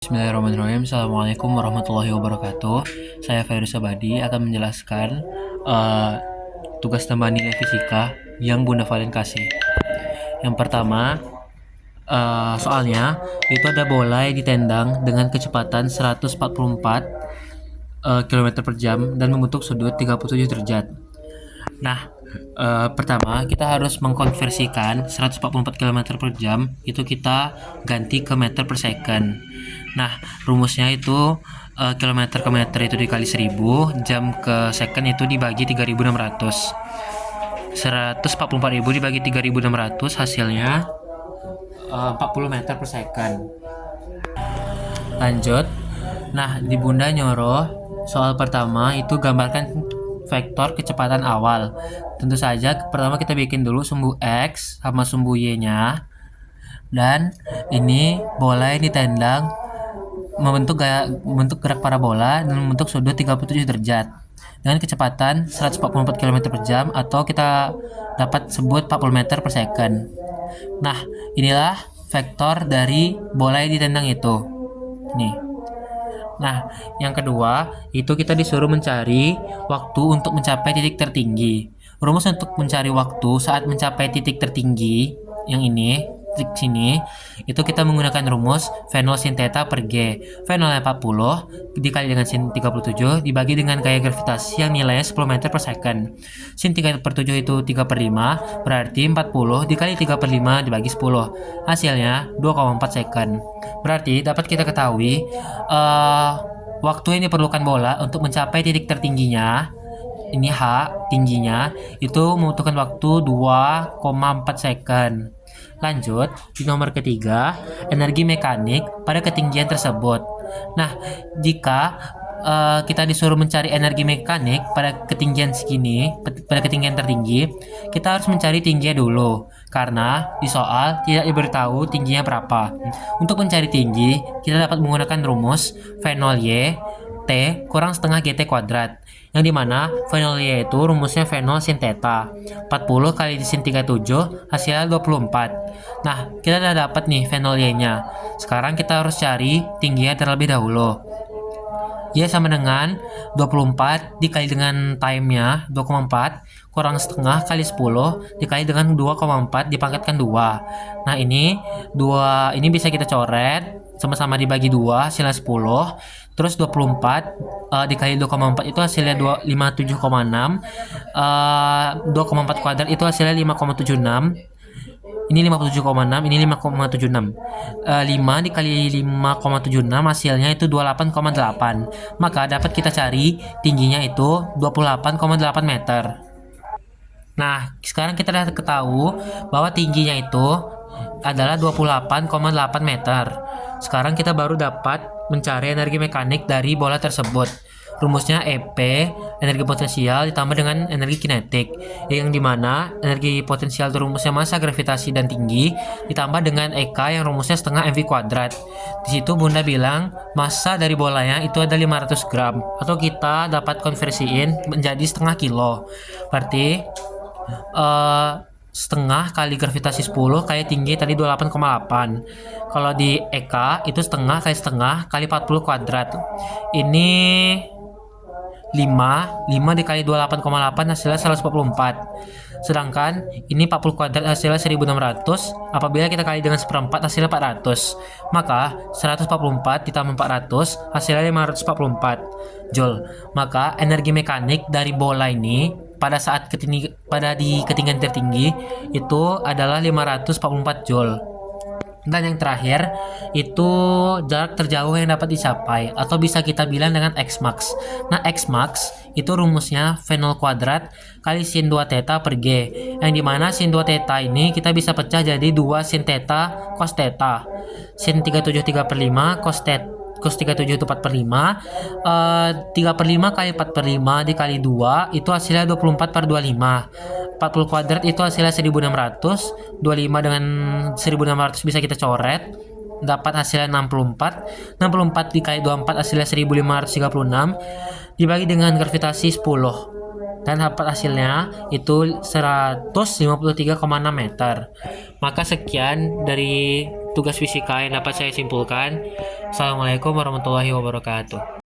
Bismillahirrahmanirrahim. Assalamualaikum warahmatullahi wabarakatuh. Saya Fairuz Abadi akan menjelaskan uh, tugas tambahan nilai fisika yang Bunda Valen kasih. Yang pertama, soalnya itu ada bola yang ditendang dengan kecepatan 144 km per jam dan membentuk sudut 37 derajat. Nah, pertama kita harus mengkonversikan 144 km per jam itu kita ganti ke meter per second. Nah, rumusnya itu kilometer ke meter itu dikali 1000, jam ke second itu dibagi 3600. 144.000 dibagi 3600 hasilnya 40 meter per second. Lanjut. Nah, di Bunda nyuruh soal pertama itu gambarkan vektor kecepatan awal. Tentu saja pertama kita bikin dulu sumbu X sama sumbu Y-nya. Dan ini bola yang ditendang membentuk gerak parabola dan membentuk sudut 37 derajat dengan kecepatan 144 km per jam atau kita dapat sebut 40 meter per second. Nah, inilah vektor dari bola yang ditendang itu. Nih. Nah, yang kedua, itu kita disuruh mencari waktu untuk mencapai titik tertinggi. Rumus untuk mencari waktu saat mencapai titik tertinggi, yang ini, titik sini, itu kita menggunakan rumus V0 sin theta per G. V0 40 dikali dengan sin 37 dibagi dengan gaya gravitasi yang nilainya 10 meter per second. Sin 3 per 7 itu 3 per 5, berarti 40 dikali 3 per 5 dibagi 10. Hasilnya 2,4 second. Berarti dapat kita ketahui waktu yang diperlukan bola untuk mencapai titik tertingginya, ini H tingginya, itu membutuhkan waktu 2,4 second. Lanjut, di nomor ketiga, energi mekanik pada ketinggian tersebut. Nah, jika kita disuruh mencari energi mekanik pada ketinggian segini, pada ketinggian tertinggi, kita harus mencari tingginya dulu, karena di soal tidak diberitahu tingginya berapa. Untuk mencari tinggi, kita dapat menggunakan rumus V0Y T kurang setengah GT kuadrat, yang dimana V0Y itu rumusnya V0 sin theta. 40 kali sin 37 hasilnya 24. Nah, kita udah dapat nih V0Y nya. Sekarang kita harus cari tingginya terlebih dahulu. Y sama dengan 24 dikali dengan time-nya 2,4 kurang setengah kali 10 dikali dengan 2,4 dipangkatkan 2. Nah, ini bisa kita coret sama-sama dibagi 2 hasilnya 10. Terus 24 dikali 2,4 itu hasilnya 57,6. 2,4 kuadrat itu hasilnya 5,76. Ini 57,6, ini 5,76. 5 dikali 5,76 hasilnya itu 28,8. Maka dapat kita cari tingginya itu 28,8 meter. Nah, sekarang kita sudah ketahui bahwa tingginya itu adalah 28,8 meter. Sekarang kita baru dapat mencari energi mekanik dari bola tersebut. Rumusnya EP, energi potensial ditambah dengan energi kinetik, yang dimana energi potensial itu rumusnya massa, gravitasi, dan tinggi, ditambah dengan EK yang rumusnya setengah mv kuadrat. Di situ Bunda bilang massa dari bolanya itu ada 500 gram, atau kita dapat konversiin menjadi setengah kilo. Berarti setengah kali gravitasi 10 kali tinggi tadi 28,8. Kalau di EK itu setengah kali 40 kuadrat. Ini 5 dikali 28,8 hasilnya 144. Sedangkan ini 40 kuadrat hasilnya 1600. Apabila kita kali dengan seperempat hasilnya 400. Maka 144 ditambah 400 hasilnya 544 Joule. Maka energi mekanik dari bola ini pada saat di ketinggian tertinggi itu adalah 544 Joule. Dan yang terakhir itu jarak terjauh yang dapat dicapai, atau bisa kita bilang dengan Xmax. Nah, Xmax itu rumusnya V0 kuadrat kali sin 2 theta per G, yang dimana sin 2 theta ini kita bisa pecah jadi 2 sin theta cos theta. Sin 37 3 per 5 cos 37 itu 4 per 5. 3 per 5 kali 4 per 5 dikali 2 itu hasilnya 24 per 25. 40 kuadrat itu hasilnya 1600. 25 dengan 1600 bisa kita coret, dapat hasilnya 64. 64 dikali 24 hasilnya 1536 dibagi dengan gravitasi 10, dan dapat hasilnya itu 153,6 meter. Maka sekian dari tugas fisika yang dapat saya simpulkan. Assalamualaikum warahmatullahi wabarakatuh.